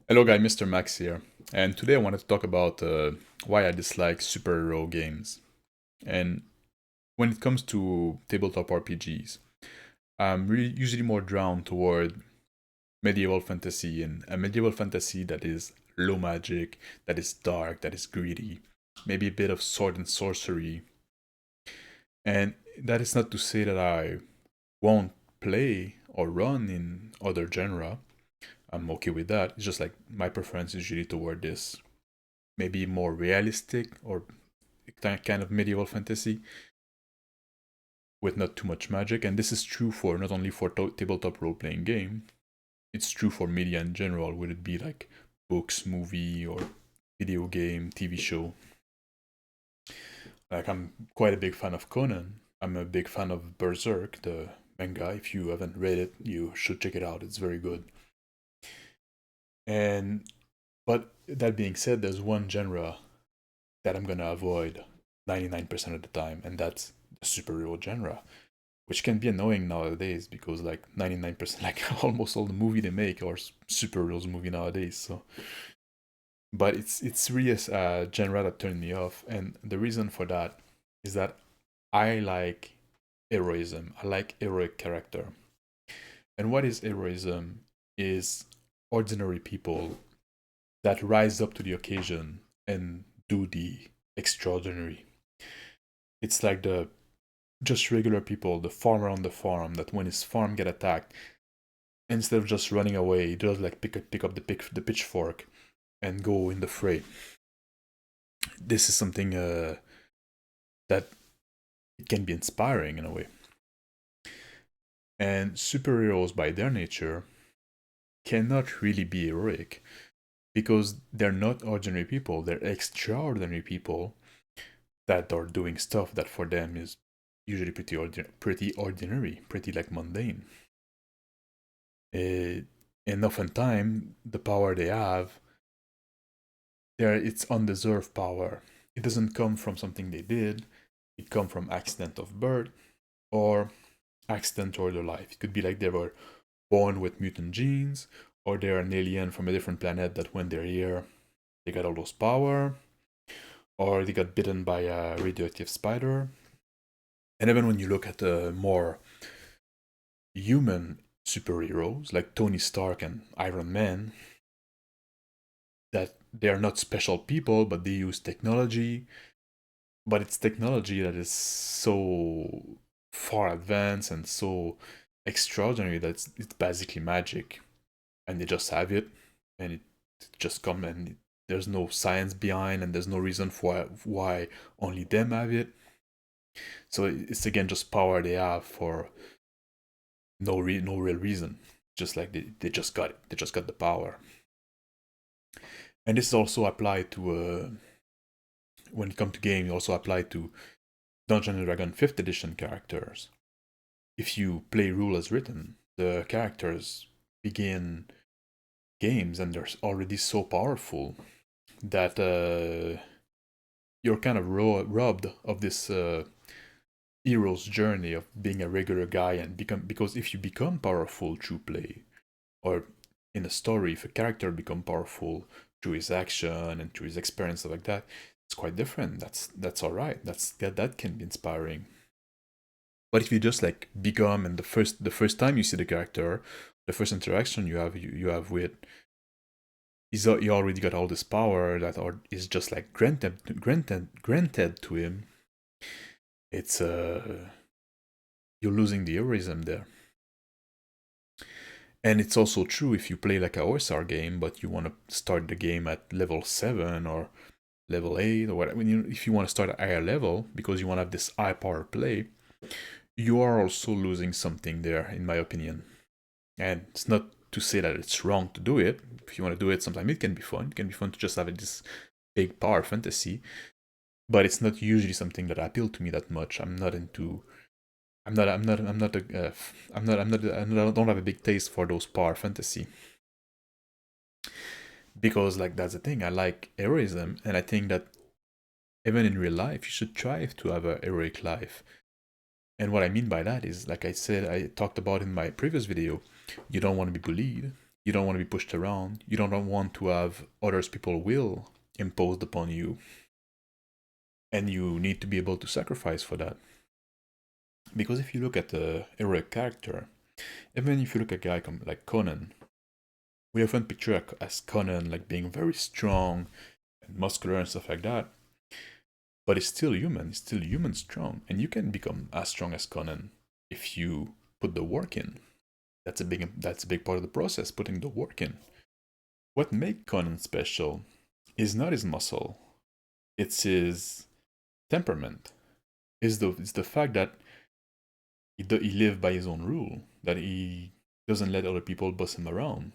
Hello guys, Mr. Max here, and today I wanted to talk about why I dislike superhero games. And when it comes to tabletop RPGs, I'm really usually more drawn toward medieval fantasy and a medieval fantasy that is low magic, that is dark, that is greedy, maybe a bit of sword and sorcery. And that is not to say that I won't play or run in other genre. I'm okay with that. It's just like my preference is usually toward this maybe more realistic or kind of medieval fantasy with not too much magic. And this is true for not only for tabletop role playing game, it's true for media in general. Would it be like books, movie, or video game, TV show? Like I'm quite a big fan of Conan. I'm a big fan of Berserk, the manga. If you haven't read it, you should check it out. It's very good. And but that being said, there's one genre that I'm gonna avoid 99% of the time, and that's the superhero genre, which can be annoying nowadays because like 99%, like almost all the movie they make are superheroes movie nowadays. So, but it's really a genre that turned me off, and the reason for that is that I like heroism. I like heroic character, and what is heroism is ordinary people that rise up to the occasion and do the extraordinary. It's like the just regular people, the farmer on the farm, that when his farm get attacked, instead of just running away, he does like pick up the pitchfork and go in the fray. This is something that it can be inspiring in a way. And superheroes, by their nature, cannot really be heroic because they're not ordinary people. They're extraordinary people that are doing stuff that for them is usually pretty ordinary, pretty like mundane. Uh, and oftentimes, the power they have, it's undeserved power. It doesn't come from something they did. It comes from accident of birth or accident or their life. It could be like they were born with mutant genes, or they're an alien from a different planet that when they're here, they got all those power, or they got bitten by a radioactive spider. And even when you look at the more human superheroes like Tony Stark and Iron Man, that they are not special people, but they use technology. But it's technology that is so far advanced and so extraordinary that it's basically magic, and they just have it, and it just come and there's no science behind, and there's no reason for why only them have it. So it's again just power they have for no real reason. Just like they just got it. They just got the power. And this is also applied to when it comes to game, it also applied to Dungeons and Dragon 5th edition characters. If you play rule as written, the characters begin games and they're already so powerful that you're kind of robbed of this hero's journey of being a regular guy and become, because if you become powerful through play or in a story, if a character become powerful through his action and through his experience, stuff like that, it's quite different. That's all right. That can be inspiring. But if you just like become, and the first time you see the character, the first interaction you have with, he already got all this power that is just like granted to him. It's you're losing the heroism there. And it's also true if you play like a OSR game, but you want to start the game at level 7 or level 8 or whatever. If you want to start at higher level because you want to have this high power play, you are also losing something there, in my opinion. And it's not to say that it's wrong to do it. If you want to do it, sometimes it can be fun. It can be fun to just have this big power fantasy, but it's not usually something that appeal to me that much. I'm not into. I'm not a. I don't have a big taste for those power fantasy because, like, that's the thing. I like heroism, and I think that even in real life, you should strive to have a heroic life. And what I mean by that is, like I said, I talked about in my previous video, you don't want to be bullied. You don't want to be pushed around. You don't want to have others people will imposed upon you. And you need to be able to sacrifice for that. Because if you look at a heroic character, even if you look at a guy like Conan, we often picture as Conan like being very strong and muscular and stuff like that. But it's still human, it's still human strong. And you can become as strong as Conan if you put the work in. That's a big part of the process, putting the work in. What makes Conan special is not his muscle, it's his temperament. It's the fact that he lives by his own rule, that he doesn't let other people boss him around.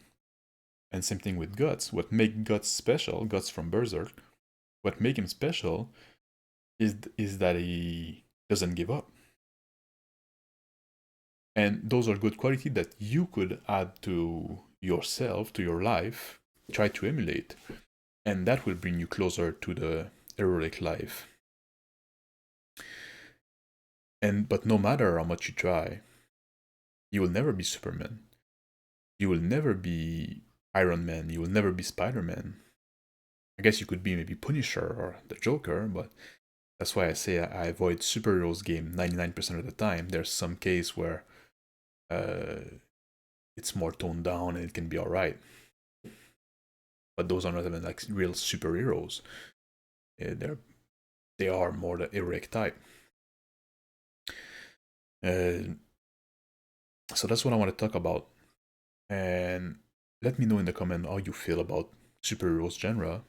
And same thing with Guts. What makes Guts special, Guts from Berserk, what makes him special is that he doesn't give up. And those are good qualities that you could add to yourself, to your life, try to emulate. And that will bring you closer to the heroic life. But no matter how much you try, you will never be Superman. You will never be Iron Man. You will never be Spider-Man. I guess you could be maybe Punisher or the Joker, but that's why I say I avoid superheroes game 99% of the time. There's some case where it's more toned down and it can be alright. But those are not even like real superheroes. They are more the heroic type. So that's what I want to talk about. And let me know in the comment how you feel about superheroes genre.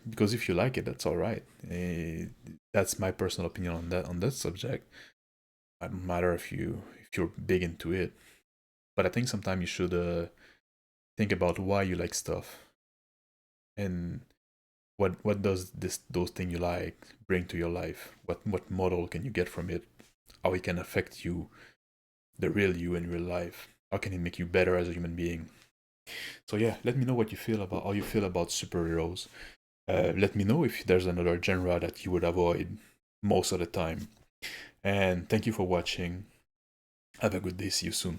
Because if you like it, that's alright. That's my personal opinion on that subject. It doesn't matter if you're big into it. But I think sometimes you should think about why you like stuff. And what does those things you like bring to your life? What model can you get from it? How it can affect you, the real you in real life? How can it make you better as a human being? So yeah, let me know what you feel about how you feel about superheroes. Let me know if there's another genre that you would avoid most of the time. And thank you for watching. Have a good day. See you soon.